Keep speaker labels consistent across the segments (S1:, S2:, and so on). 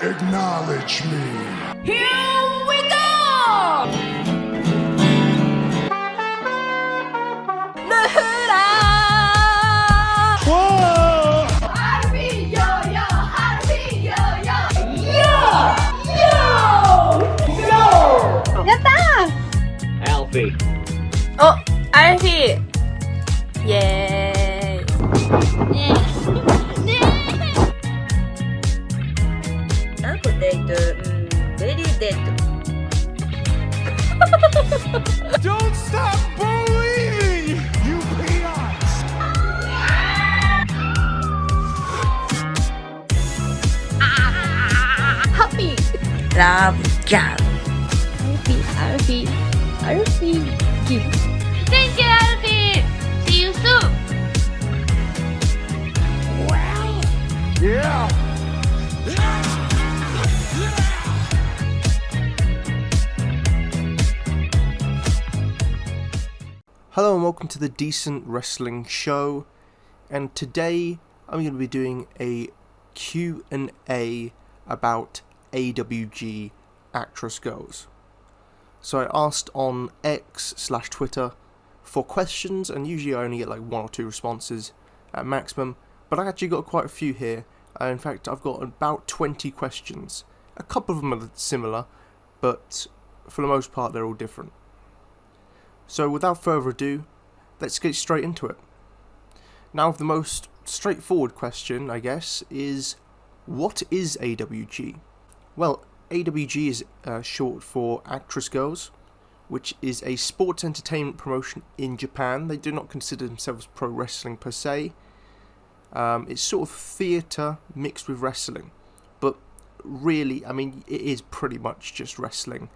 S1: Acknowledge me.
S2: Here we go!
S1: Whoa!
S2: Alfie, yo, yo, Alfie, yo, yo, yo, yo! やったー
S3: Alfie.
S2: お、アルフィーイエーイアクデート、ベリーデート
S1: Don't stop believing, you peons!
S2: Happy Love Girl Alfie Thank you Alfie See you soon
S1: Yeah!
S4: Hello and welcome to the Decent Wrestling Show, and today I'm going to be doing a Q&A about AWG Actress Girls. So I asked on X/Twitter for questions, and usually I only get like 1 or 2 responses at maximum, but I actually got quite a few here. In fact, I've got about 20 questions. A couple of them are similar, but for the most part they're all different. So without further ado, let's get straight into it. Now, the most straightforward question, I guess, is what is AWG? Well, AWG is short for Actress Girls, which is a sports entertainment promotion in Japan. They do not consider themselves pro wrestling per se. It's sort of theatre mixed with wrestling, but really, I mean, it is pretty much just wrestling.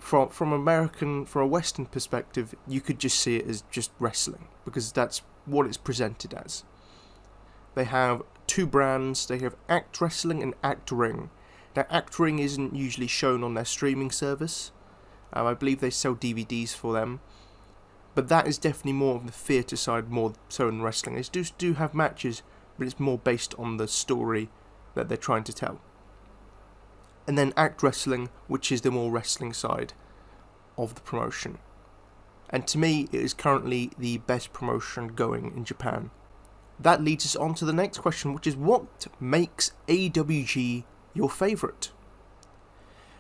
S4: From a Western perspective, you could just see it as just wrestling, because that's what it's presented as. They have 2 brands. They have Act Wrestling and Act Ring. Now, Act Ring isn't usually shown on their streaming service. I believe they sell DVDs for them. But that is definitely more of the theatre side, more so than wrestling. They do have matches, but it's more based on the story that they're trying to tell. And then Act Wrestling, which is the more wrestling side of the promotion. And to me, it is currently the best promotion going in Japan. That leads us on to the next question, which is what makes AWG your favourite?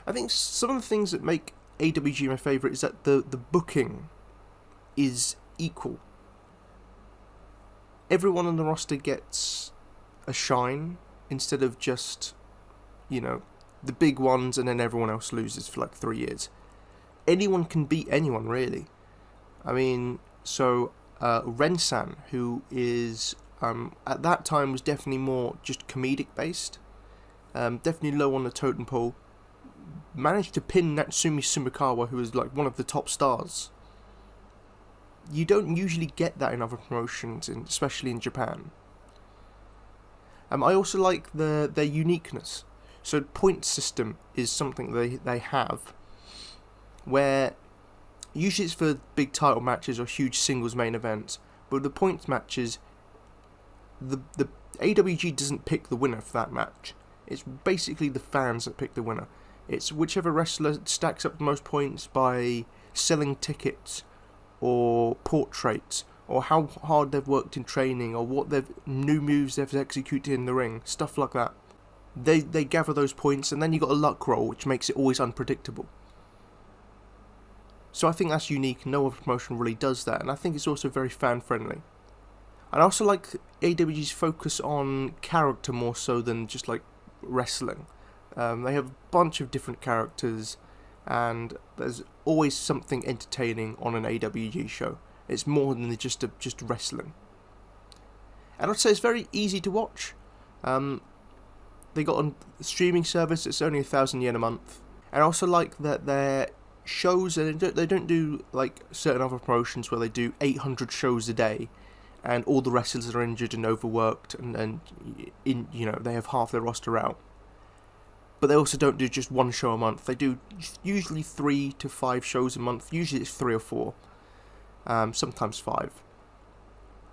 S4: I think some of the things that make AWG my favourite is that the booking is equal. Everyone on the roster gets a shine instead of just, the big ones and then everyone else loses for like 3 years. Anyone can beat anyone, really. I mean, so Ren-san, who is at that time was definitely more just comedic based, definitely low on the totem pole, managed to pin Natsumi Sumikawa, who is like one of the top stars. You don't usually get that in other promotions, especially in Japan. I also like their uniqueness. So point system is something they have, where usually it's for big title matches or huge singles main events, but with the points matches, the AWG doesn't pick the winner for that match. It's basically the fans that pick the winner. It's whichever wrestler stacks up the most points by selling tickets or portraits, or how hard they've worked in training, or what new moves they've executed in the ring, stuff like that. They gather those points, and then you got a luck roll, which makes it always unpredictable. So I think that's unique. No other promotion really does that, and I think it's also very fan friendly. And I also like AWG's focus on character more so than just like wrestling. They have a bunch of different characters, and there's always something entertaining on an AWG show. It's more than just wrestling. And I'd say it's very easy to watch. They got a streaming service. It's only 1,000 yen a month. And I also like that their shows, and they don't do like certain other promotions where they do 800 shows a day, and all the wrestlers are injured and overworked, and they have half their roster out. But they also don't do just 1 show a month. They do usually 3 to 5 shows a month. Usually it's 3 or 4, sometimes 5.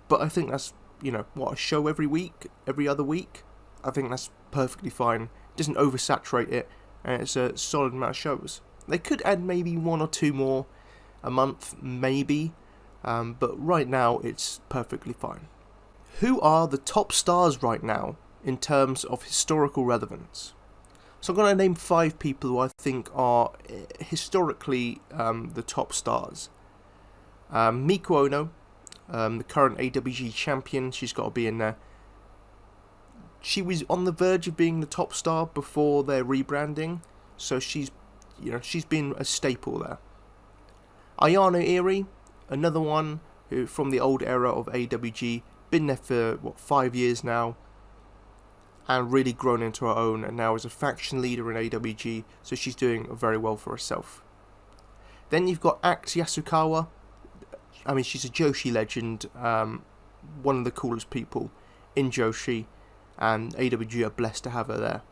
S4: But I think that's a show every week, every other week. I think that's perfectly fine. It doesn't oversaturate it, and it's a solid amount of shows. They could add maybe 1 or 2 more a month, maybe, but right now it's perfectly fine. Who are the top stars right now in terms of historical relevance? So I'm going to name 5 people who I think are historically the top stars. Miku Ono, the current AWG champion, she's got to be in there. She was on the verge of being the top star before their rebranding, so she's been a staple there. Ayano Iri, another one who from the old era of AWG, been there for 5 years now, and really grown into her own, and now is a faction leader in AWG, so she's doing very well for herself. Then you've got Axe Yasukawa. I mean, she's a Joshi legend, one of the coolest people in Joshi, and AWG are blessed to have her there.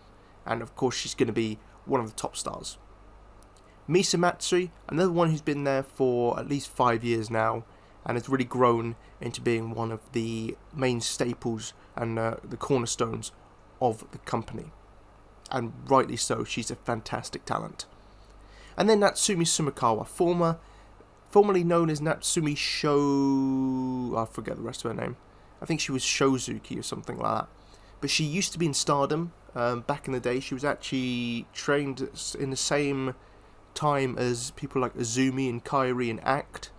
S4: And of course, she's going to be one of the top stars. Misa Matsui, another one who's been there for at least 5 years now, and has really grown into being one of the main staples and the cornerstones of the company. And rightly so, she's a fantastic talent. And then Natsumi Sumikawa, formerly known as Natsumi I forget the rest of her name. I think she was Shozuki or something like that. But she used to be in Stardom back in the day. She was actually trained in the same time as people like Azumi and Kairi and ACT.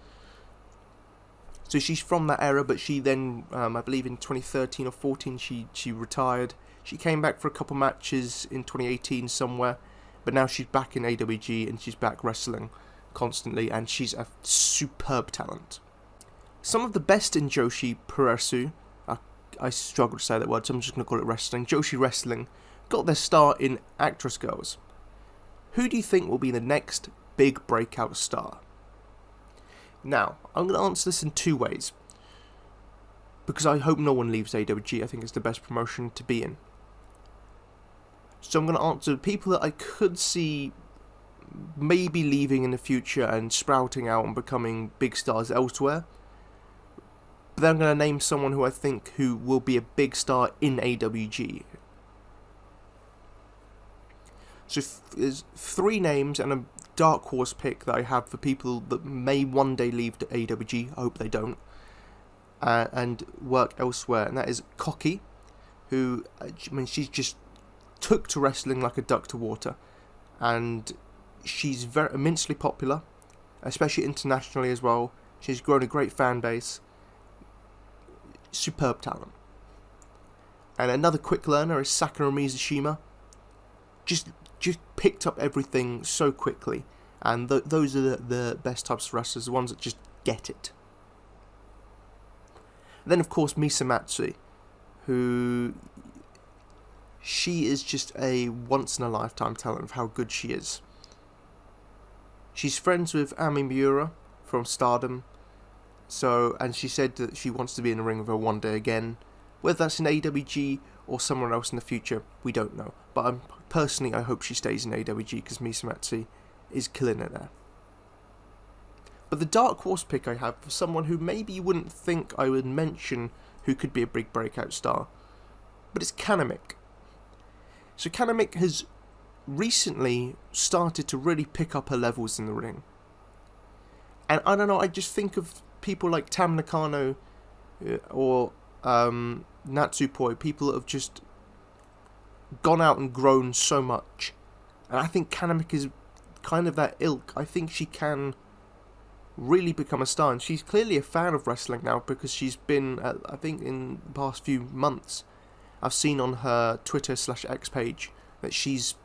S4: So she's from that era, but she then, I believe in 2013 or 14, she retired. She came back for a couple matches in 2018 somewhere, but now she's back in AWG and she's back wrestling constantly, and she's a superb talent. Some of the best in Joshi Puresu, I struggle to say that word, so I'm just going to call it wrestling. Joshi Wrestling got their start in Actress Girls. Who do you think will be the next big breakout star? Now, I'm going to answer this in 2 ways, because I hope no one leaves AWG. I think it's the best promotion to be in. So I'm going to answer people that I could see maybe leaving in the future and sprouting out and becoming big stars elsewhere. But then I'm going to name someone who I think who will be a big star in AWG. So there's 3 names and a dark horse pick that I have for people that may one day leave to AWG. I hope they don't. And work elsewhere. And that is Koki, who, I mean, she's just took to wrestling like a duck to water. And she's very immensely popular, especially internationally as well. She's grown a great fan base. Superb talent. And another quick learner is Sakura Mizushima. Just picked up everything so quickly, and those are the best types of wrestlers, the ones that just get it. Then of course Misa Matsui, who she is just a once in a lifetime talent of how good she is. She's friends with Ami Miura from Stardom, and she said that she wants to be in the ring with her one day again. Whether that's in AWG or somewhere else in the future, we don't know. But personally, I hope she stays in AWG because Misa Matsui is killing it there. But the dark horse pick I have for someone who maybe you wouldn't think I would mention who could be a big breakout star, but it's Kanamik. So Kanamik has recently started to really pick up her levels in the ring. And I don't know, I just think of people like Tam Nakano or Natsupoi, people that have just gone out and grown so much. And I think Kanamik is kind of that ilk. I think she can really become a star, and she's clearly a fan of wrestling now because she's been, I think in the past few months, I've seen on her Twitter/X page that she's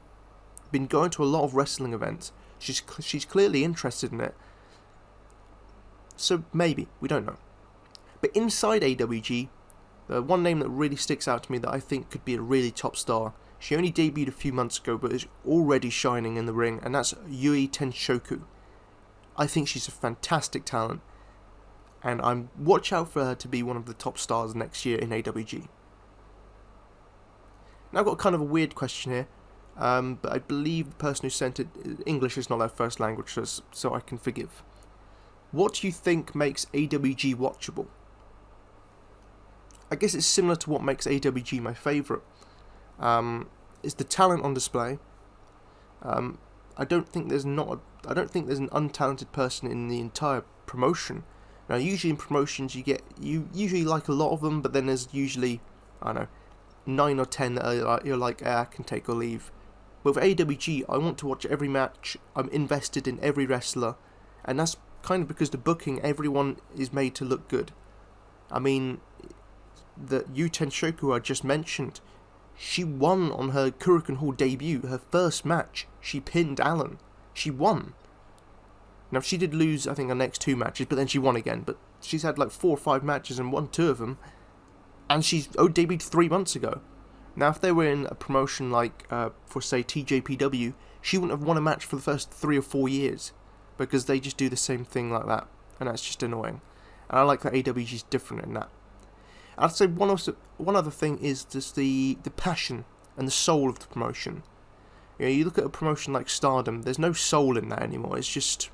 S4: been going to a lot of wrestling events. She's clearly interested in it. So maybe, we don't know. But inside AWG, the one name that really sticks out to me that I think could be a really top star, she only debuted a few months ago but is already shining in the ring, and that's Yui Tenshoku. I think she's a fantastic talent, and watch out for her to be one of the top stars next year in AWG. Now I've got kind of a weird question here, but I believe the person who sent it, English is not their first language, so I can forgive. What do you think makes AWG watchable? I guess it's similar to what makes AWG my favourite. It's the talent on display. I don't think there's an untalented person in the entire promotion. Now, usually in promotions you usually like a lot of them, but then there's usually, I don't know, 9 or 10 that you're like, I can take or leave. But with AWG, I want to watch every match. I'm invested in every wrestler, and that's kind of because the booking, everyone is made to look good. I mean, the Yu Tenshoku I just mentioned, she won on her Kurikan Hall debut, her first match. She pinned Alan. She won. Now, she did lose, I think, her next 2 matches, but then she won again. But she's had like 4 or 5 matches and won 2 of them. And she's debuted 3 months ago. Now, if they were in a promotion like, for say, TJPW, she wouldn't have won a match for the first 3 or 4 years. Because they just do the same thing like that. And that's just annoying. And I like that AWG is different in that. I'd say one other thing is just the passion and the soul of the promotion. You know, you look at a promotion like Stardom, there's no soul in that anymore. It's just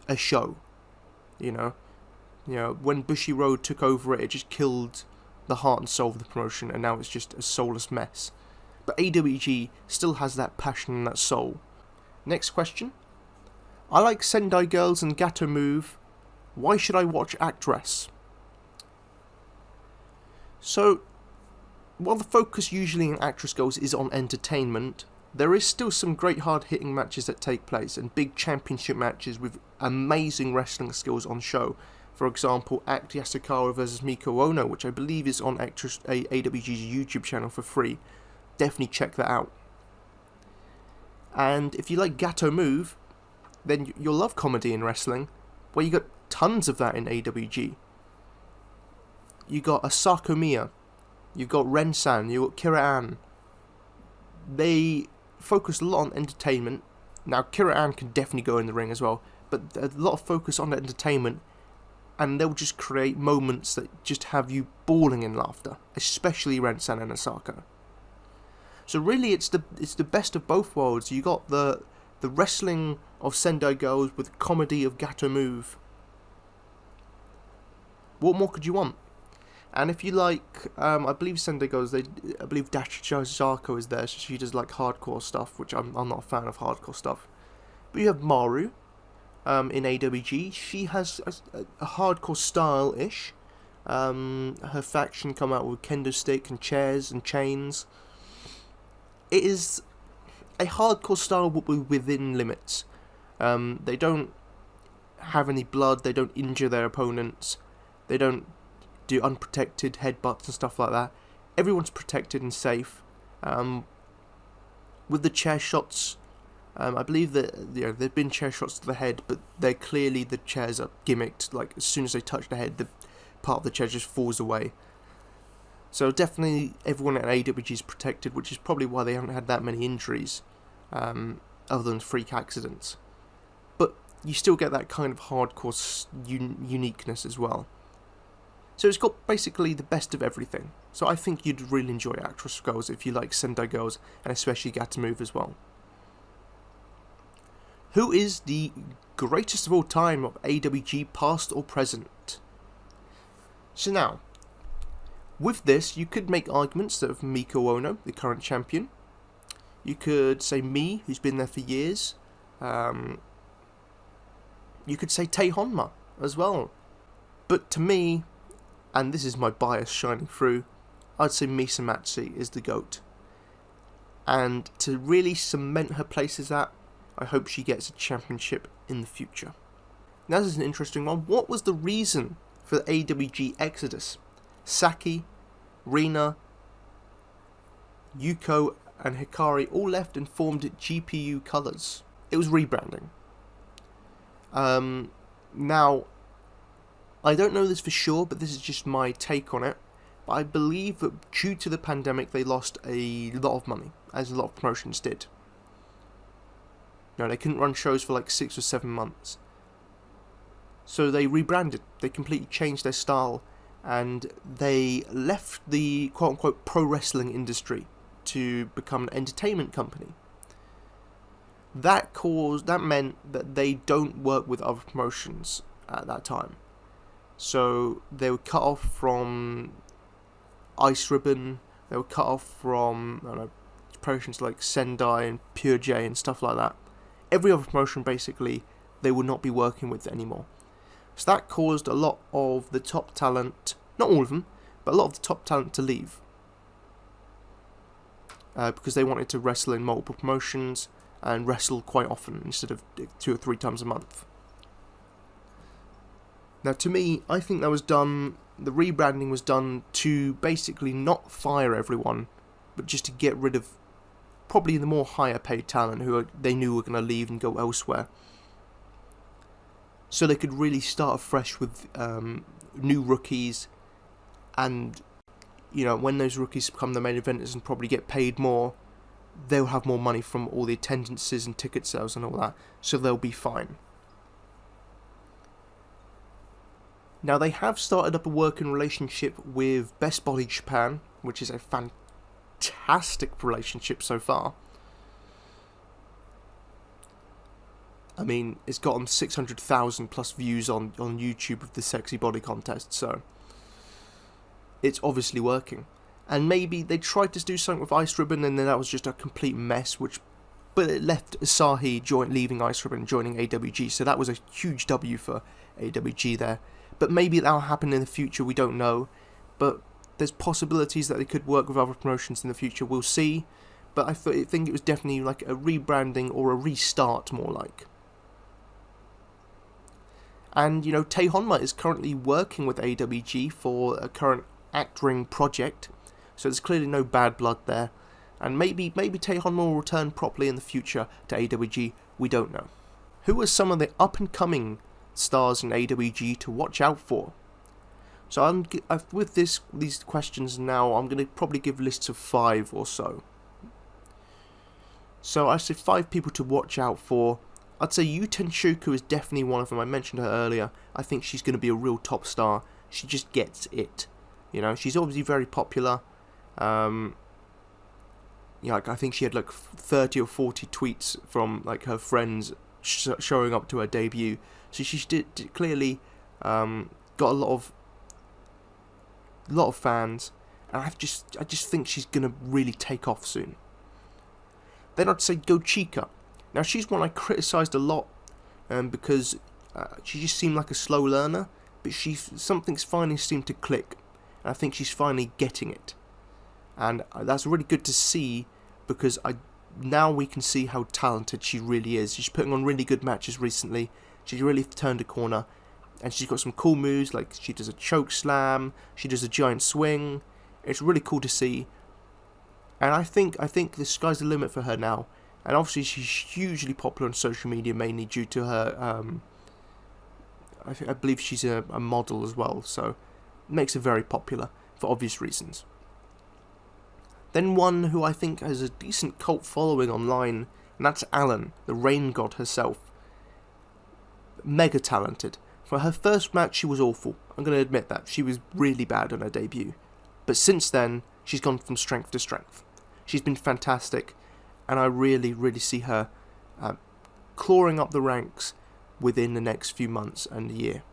S4: a show. You know, when Bushi Road took over it just killed the heart and soul of the promotion, and now it's just a soulless mess. But AWG still has that passion and that soul. Next question. I like Sendai Girls and Gato Move. Why should I watch Actress? So, while the focus usually in Actress Girls is on entertainment, there is still some great hard-hitting matches that take place, and big championship matches with amazing wrestling skills on show. For example, Act Yasukawa vs Miko Ono, which I believe is on AWG's YouTube channel for free. Definitely check that out. And if you like Gato Move, then you'll love comedy in wrestling, where you got tons of that in AWG. You got Asako Miya, you've got Ren-san, you've got Kira Ann. They focus a lot on entertainment. Now, Kira Ann can definitely go in the ring as well, but a lot of focus on entertainment, and they'll just create moments that just have you bawling in laughter, especially Ren-san and Asako. So really, it's the best of both worlds. You got the wrestling of Sendai Girls with comedy of Gato Move. What more could you want? And if you like, I believe Sendai Girls, I believe Dash Zarko is there, so she does like hardcore stuff, which I'm not a fan of hardcore stuff. But you have Maru in AWG. She has a hardcore style-ish. Her faction come out with kendo stick and chairs and chains. It is a hardcore style within limits. They don't have any blood, they don't injure their opponents, they don't do unprotected headbutts and stuff like that. Everyone's protected and safe. With the chair shots, I believe that there've been chair shots to the head, but they're clearly the chairs are gimmicked. Like as soon as they touch the head, the part of the chair just falls away. So definitely everyone at AWG is protected, which is probably why they haven't had that many injuries, other than freak accidents. But you still get that kind of hardcore uniqueness as well. So it's got basically the best of everything. So I think you'd really enjoy Actress Girls if you like Sendai Girls, and especially Gato Move as well. Who is the greatest of all time of AWG, past or present? So now, with this, you could make arguments of Miko Ono, the current champion. You could say Me, who's been there for years. You could say Tei Honma as well. But to me, and this is my bias shining through, I'd say Misa Matsi is the GOAT. And to really cement her place as that, I hope she gets a championship in the future. Now this is an interesting one. What was the reason for the AWG exodus? Saki, Rina, Yuko and Hikari all left and formed GPU Colors. It was rebranding. Now, I don't know this for sure, but this is just my take on it. But I believe that due to the pandemic, they lost a lot of money, as a lot of promotions did. They couldn't run shows for like 6 or 7 months. So they rebranded. They completely changed their style, and they left the quote-unquote pro wrestling industry to become an entertainment company. That meant that they don't work with other promotions at that time. So they were cut off from Ice Ribbon, They were cut off from, I don't know, promotions like Sendai and Pure J and stuff like that. Every other promotion, basically, they would not be working with anymore. So that caused a lot of the top talent, not all of them, but a lot of the top talent to leave. Because they wanted to wrestle in multiple promotions and wrestle quite often instead of 2 or 3 times a month. Now, to me, I think that was done, the rebranding was done to basically not fire everyone, but just to get rid of probably the more higher paid talent who they knew were going to leave and go elsewhere. So they could really start afresh with new rookies, and when those rookies become the main eventers and probably get paid more, they'll have more money from all the attendances and ticket sales and all that, so they'll be fine. Now, they have started up a working relationship with Best Body Japan, which is a fantastic relationship so far. I mean, it's gotten 600,000 plus views on YouTube of the sexy body contest, so it's obviously working. And maybe they tried to do something with Ice Ribbon, and then that was just a complete mess, but it left Asahi leaving Ice Ribbon and joining AWG, so that was a huge W for AWG there. But maybe that'll happen in the future, we don't know. But there's possibilities that they could work with other promotions in the future, we'll see. But I think it was definitely like a rebranding or a restart, more like. And, Tae Honma is currently working with AWG for a current act ring project, so there's clearly no bad blood there. And maybe Tae Honma will return properly in the future to AWG, we don't know. Who are some of the up-and-coming stars in AWG to watch out for? So with these questions now, I'm going to probably give lists of 5 or so. So I said 5 people to watch out for. I'd say Yu Tenshuku is definitely one of them. I mentioned her earlier. I think she's going to be a real top star. She just gets it. She's obviously very popular. I think she had like 30 or 40 tweets from like her friends showing up to her debut. So she did clearly got a lot of fans, and I just think she's gonna really take off soon. Then I'd say Go Chica. Now, she's one I criticised a lot because she just seemed like a slow learner, but something's finally seemed to click, and I think she's finally getting it. And that's really good to see, because now we can see how talented she really is. She's putting on really good matches recently. She's really turned a corner, and she's got some cool moves, like she does a choke slam, she does a giant swing. It's really cool to see. And I think the sky's the limit for her now. And obviously she's hugely popular on social media, mainly due to her, I believe she's a model as well, so it makes her very popular for obvious reasons. Then one who I think has a decent cult following online, and that's Alan, the rain god herself. Mega talented. For her first match, she was awful. I'm going to admit that. She was really bad on her debut. But since then, she's gone from strength to strength. She's been fantastic, and I really, really see her clawing up the ranks within the next few months and a year.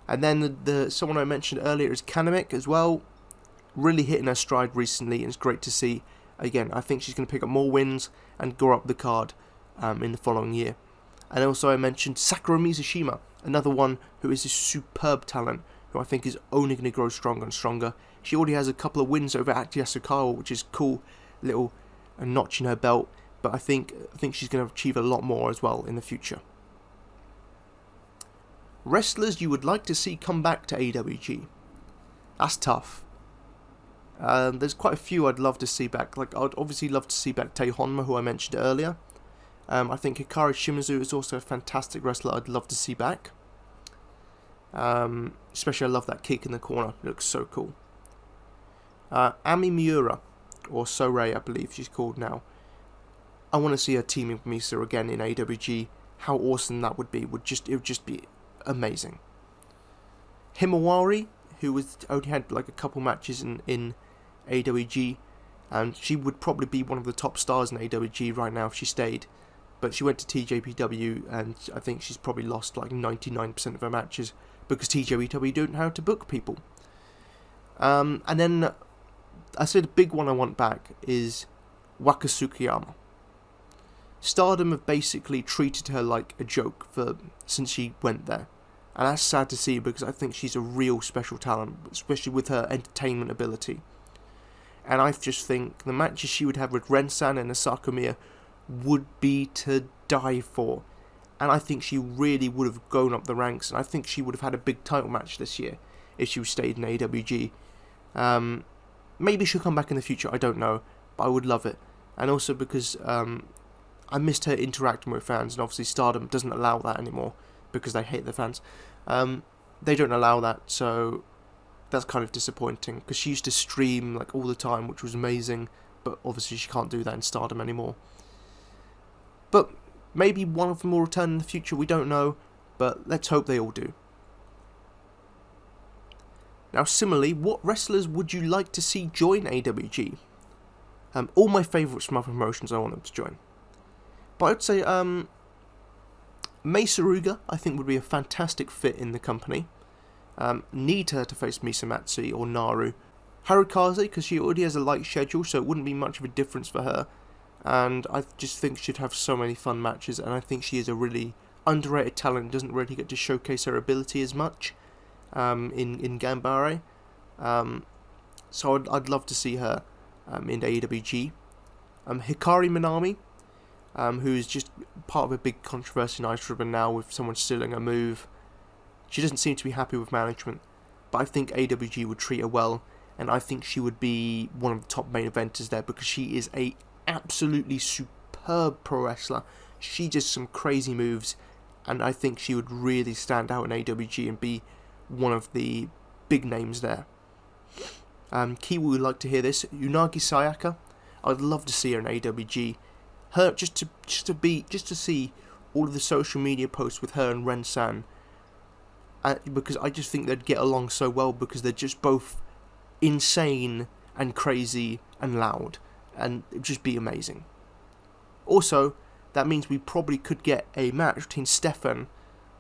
S4: And then the someone I mentioned earlier is Kanamik as well. Really hitting her stride recently, and it's great to see. Again, I think she's going to pick up more wins and go up the card in the following year. And also I mentioned Sakura Mizushima, another one who is a superb talent, who I think is only going to grow stronger and stronger. She already has a couple of wins over Aki Yasukawa, which is cool, little notch in her belt, but I think she's going to achieve a lot more as well in the future. Wrestlers you would like to see come back to AWG. That's tough. There's quite a few I'd love to see back. Like, I'd obviously love to see back Tae Honma, who I mentioned earlier. I think Hikari Shimizu is also a fantastic wrestler I'd love to see back. Especially I love that kick in the corner. It looks so cool. Ami Miura, or Sorei I believe she's called now. I want to see her teaming with Misa again in AWG. How awesome that would be. It would just be amazing. Himawari, who only had like a couple matches in AWG, and she would probably be one of the top stars in AWG right now if she stayed. But she went to TJPW, and I think she's probably lost like 99% of her matches because TJPW don't know how to book people. And then I say the big one I want back is Waka Tsukiyama. Stardom have basically treated her like a joke since she went there. And that's sad to see because I think she's a real special talent, especially with her entertainment ability. And I just think the matches she would have with Ren-san and Asaka Miya would be to die for. And I think she really would have gone up the ranks, and I think she would have had a big title match this year if she stayed in AWG. Maybe she'll come back in the future, I don't know, but I would love it. And also because I missed her interacting with fans, and obviously Stardom doesn't allow that anymore because they hate their fans. They don't allow that, so that's kind of disappointing because she used to stream like all the time, which was amazing, but obviously she can't do that in Stardom anymore. But maybe one of them will return in the future, we don't know, but let's hope they all do. Now similarly, what wrestlers would you like to see join AWG? All my favourites from other promotions I want them to join. But I'd say Mei Suruga I think would be a fantastic fit in the company. Need her to face Misamatsu or Naru. Harukaze, because she already has a light schedule, so it wouldn't be much of a difference for her. And I just think she'd have so many fun matches, and I think she is a really underrated talent, doesn't really get to showcase her ability as much in Gambare. So I'd love to see her in AWG. Hikari Minami, who's just part of a big controversy in Ice Ribbon now with someone stealing her move. She doesn't seem to be happy with management, but I think AWG would treat her well, and I think she would be one of the top main eventers there because she is a absolutely superb pro wrestler. She does some crazy moves, and I think she would really stand out in AWG and be one of the big names there. Kiwi would like to hear this. Unagi Sayaka, I'd love to see her in AWG. Her just to see all of the social media posts with her and Ren-san, because I just think they'd get along so well because they're just both insane and crazy and loud, and it'd just be amazing. Also, that means we probably could get a match between Stefan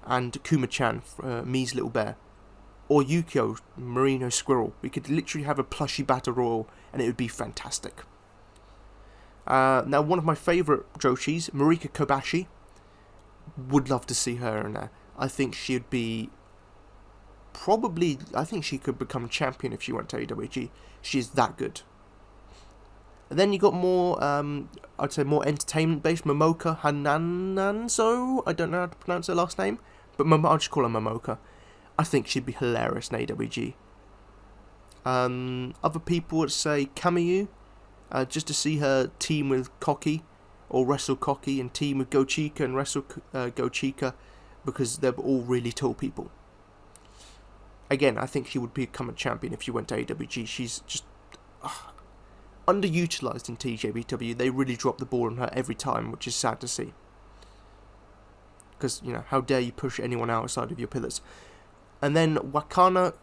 S4: and Kuma-chan, Mii's little bear, or Yukio, Merino Squirrel. We could literally have a plushy battle royal, and it would be fantastic. Now, one of my favourite Joshis, Marika Kobashi, would love to see her in there. I think she'd be I think she could become champion if she went to AWG. She is that good. And then you got more, I'd say more entertainment-based, Momoka Hanananzo. I don't know how to pronounce her last name, but I'll just call her Momoka. I think she'd be hilarious in AWG. Other people would say Kamiyu, just to see her team with Koki, or wrestle Koki, and team with Gochika and wrestle Gochika, because they're all really tall people. Again, I think she would become a champion if she went to AWG. She's just underutilized in TJBW. They really drop the ball on her every time, which is sad to see. Because, how dare you push anyone outside of your pillars. And then Wakana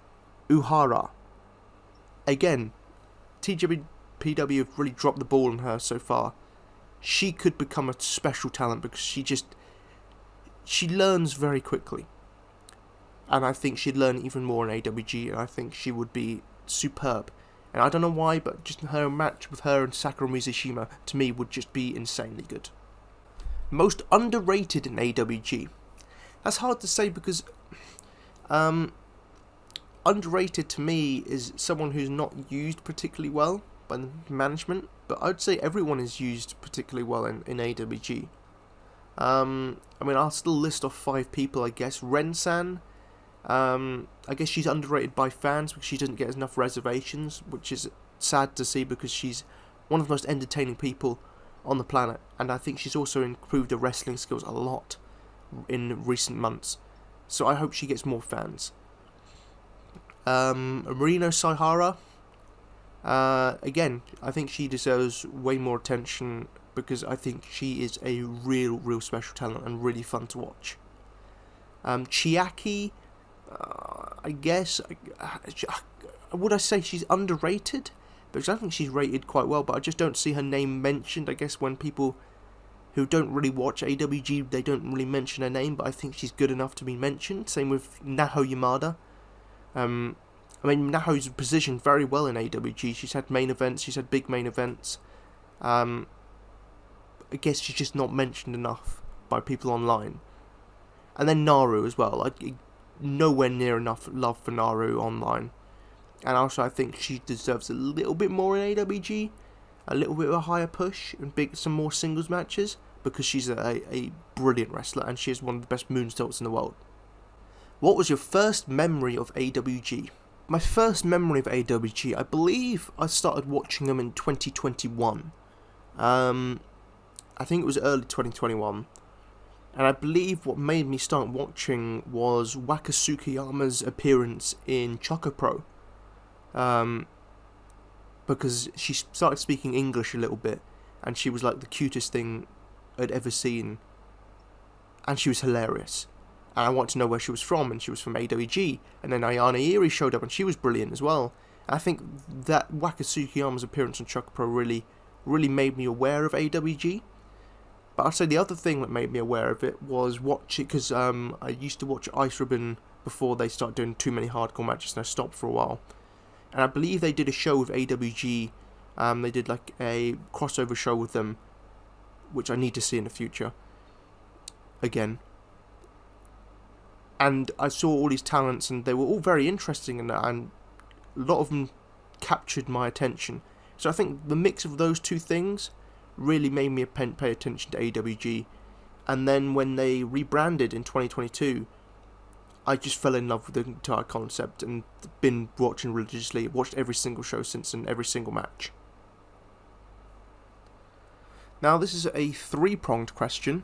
S4: Uhara. Again, TJPW have really dropped the ball on her so far. She could become a special talent because she learns very quickly. And I think she'd learn even more in AWG, and I think she would be superb. And I don't know why, but just her match with her and Sakura Mizushima, to me, would just be insanely good. Most underrated in AWG. That's hard to say because underrated to me is someone who's not used particularly well by the management, but I'd say everyone is used particularly well in AWG. I'll still list off 5 people, I guess. Ren-san, I guess she's underrated by fans because she doesn't get enough reservations, which is sad to see because she's one of the most entertaining people on the planet, and I think she's also improved her wrestling skills a lot in recent months, so I hope she gets more fans. Marino Saihara, again, I think she deserves way more attention because I think she is a real special talent and really fun to watch. Chiaki, I guess, would I say she's underrated? Because I think she's rated quite well, but I just don't see her name mentioned. I guess when people who don't really watch AWG, they don't really mention her name, but I think she's good enough to be mentioned. Same with Naho Yamada. I mean, Naho's positioned very well in AWG. She's had main events, she's had big main events. I guess she's just not mentioned enough by people online. And then Naru as well. Nowhere near enough love for Naru online. And also I think she deserves a little bit more in AWG. A little bit of a higher push and some more singles matches. Because she's a brilliant wrestler and she has one of the best moonsaults in the world. What was your first memory of AWG? My first memory of AWG, I believe I started watching them in 2021. I think it was early 2021. And I believe what made me start watching was Waka Tsukiyama's appearance in Choco Pro. Because she started speaking English a little bit. And she was like the cutest thing I'd ever seen. And she was hilarious. And I wanted to know where she was from, and she was from AWG. And then Ayana Iri showed up, and she was brilliant as well. And I think that Waka Tsukiyama's appearance on Choco Pro really made me aware of AWG. But I'd say the other thing that made me aware of it was watching, because I used to watch Ice Ribbon before they started doing too many hardcore matches, and I stopped for a while. And I believe they did a show with AWG. They did like a crossover show with them, which I need to see in the future. Again. And I saw all these talents, and they were all very interesting, and a lot of them captured my attention. So I think the mix of those two things really made me pay attention to AWG. And then when they rebranded in 2022, I just fell in love with the entire concept and been watching religiously. Watched every single show since and every single match. Now this is a three-pronged question.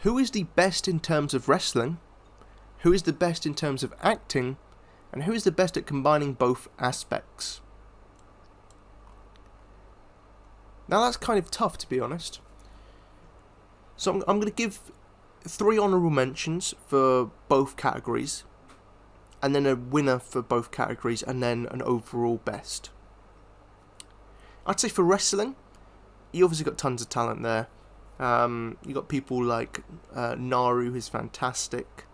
S4: Who is the best in terms of wrestling? Who is the best in terms of acting? And who is the best at combining both aspects? Now that's kind of tough, to be honest. So I'm going to give 3 honourable mentions for both categories. And then a winner for both categories. And then an overall best. I'd say for wrestling, you obviously got tons of talent there. You got people like Naru, who's fantastic.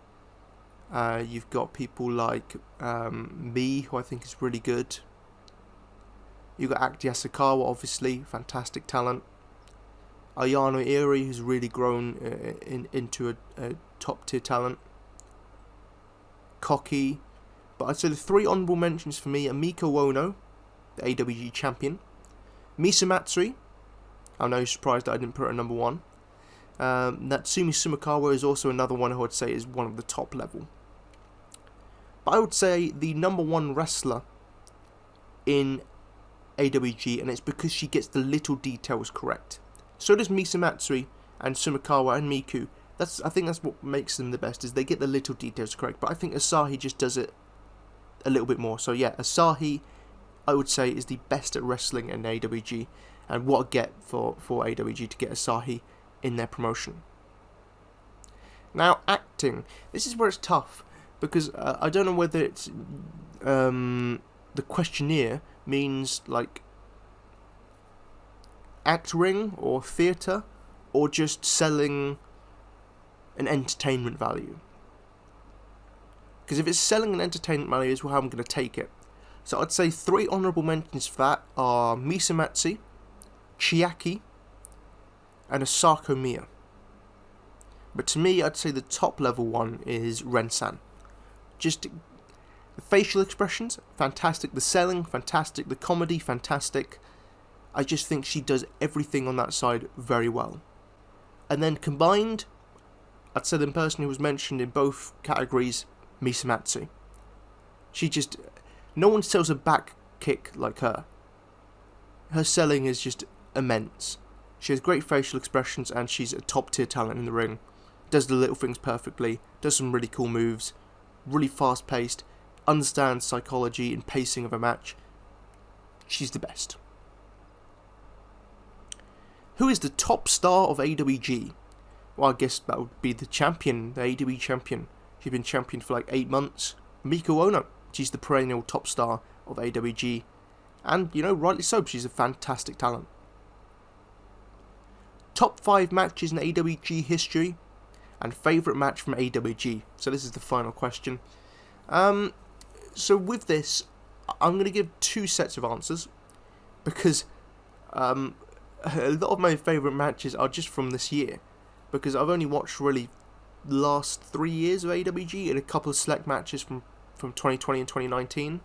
S4: You've got people like Me, who I think is really good. You've got Akti Asakawa, obviously, fantastic talent. Ayano Iri, who's really grown into a top tier talent. Koki. But I'd say the 3 honourable mentions for me are Miko Ono, the AWG champion. Misa Matsui. I know you're surprised that I didn't put her at number 1. Natsumi Sumikawa is also another one who I'd say is one of the top level. But I would say the number 1 wrestler in AWG, and it's because she gets the little details correct. So does Misa Matsui and Sumikawa and Miku. I think that's what makes them the best, is they get the little details correct. But I think Asahi just does it a little bit more. So yeah, Asahi, I would say, is the best at wrestling in AWG. And what a get for AWG to get Asahi in their promotion. Now, acting. This is where it's tough. Because I don't know whether it's... the questionnaire means, like, acting or theatre. Or just selling an entertainment value. Because if it's selling an entertainment value, is how I'm going to take it. So I'd say 3 honourable mentions for that are Misa Matsui, Chiaki, and Asako Miya. But to me, I'd say the top level one is Ren-san. Just the facial expressions, fantastic. The selling, fantastic. The comedy, fantastic. I just think she does everything on that side very well. And then combined, I'd say the person who was mentioned in both categories, Misa Matsui. She just... No one sells a back kick like her. Her selling is just immense. She has great facial expressions and she's a top tier talent in the ring. Does the little things perfectly, does some really cool moves, really fast paced, understands psychology and pacing of a match. She's the best. Who is the top star of AWG? Well, I guess that would be the champion, the AWG champion. She's been champion for like 8 months. Miko Ono. She's the perennial top star of AWG. And, you know, rightly so, she's a fantastic talent. Top 5 matches in AWG history and favourite match from AWG. So this is the final question. So with this, I'm going to give two sets of answers, because a lot of my favourite matches are just from this year, because I've only watched really the last 3 years of AWG and a couple of select matches from 2020 and 2019.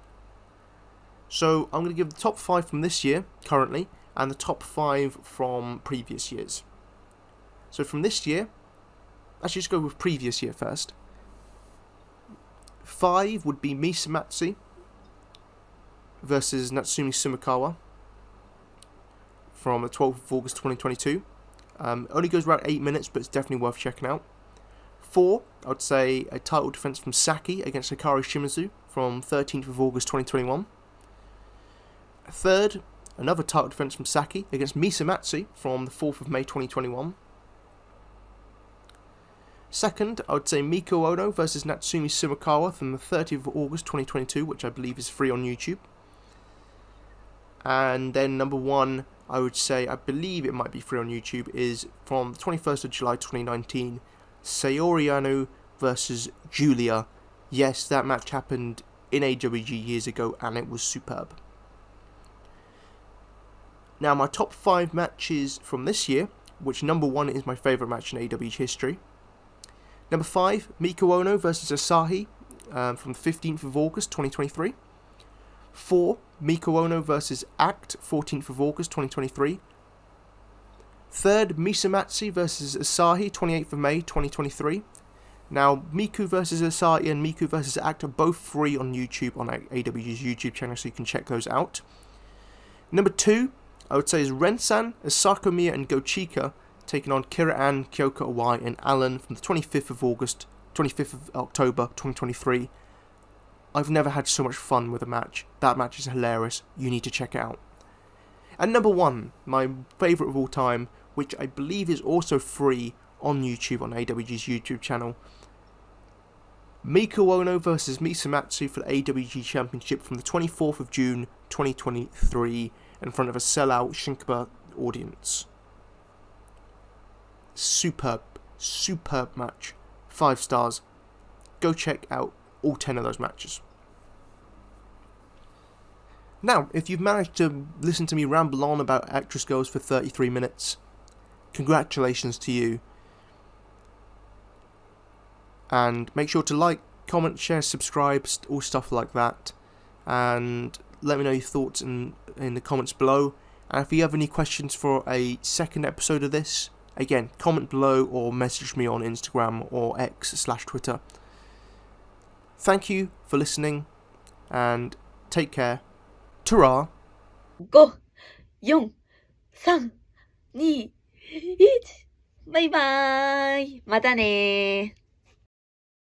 S4: So I'm going to give the top 5 from this year, currently, and the top 5 from previous years. So from this year, let's just go with previous year first. 5 would be Misamatsu versus Natsumi Sumikawa from the 12th of August 2022. Only goes around 8 minutes, but it's definitely worth checking out. 4, I would say a title defense from Saki against Hikaru Shimizu from 13th of August 2021. Third, another title defense from Saki against Misamatsu from the 4th of May 2021. Second, I would say Miko Ono versus Natsumi Sumikawa from the 30th of August 2022, which I believe is free on YouTube. And then number 1, I would say, I believe it might be free on YouTube, is from the 21st of July 2019, Saori Anou versus Julia. Yes, that match happened in AWG years ago, and it was superb. Now, my top 5 matches from this year, which number 1 is my favourite match in AWG history. Number 5, Miko Ono versus Asahi from the 15th of August 2023. 4, Miko Ono versus Act, 14th of August 2023. Third, Misamatsu versus Asahi, 28th of May 2023. Now, Miku versus Asahi and Miku versus Act are both free on YouTube, on AWG's YouTube channel, so you can check those out. Number 2, I would say, is Rensan, Asako Miya and Gochika taking on Kira Ann, Kyoko Awai and Alan from the 25th of October 2023. I've never had so much fun with a match. That match is hilarious. You need to check it out. And number 1, my favourite of all time, which I believe is also free on YouTube, on AWG's YouTube channel. Miko Ono versus Misamatsu for the AWG Championship from the 24th of June 2023 in front of a sellout Shinkaba audience. Superb match. 5 stars. Go check out all 10 of those matches. Now, if you've managed to listen to me ramble on about Actress Girls for 33 minutes, congratulations to you. And make sure to like, comment, share, subscribe, all stuff like that. And let me know your thoughts in the comments below. And if you have any questions for a second episode of this, again, comment below or message me on Instagram or X/Twitter. Thank you for listening, and take care. Ta-ra!
S2: 5、4、3、2、1。バイバーイ。またねー。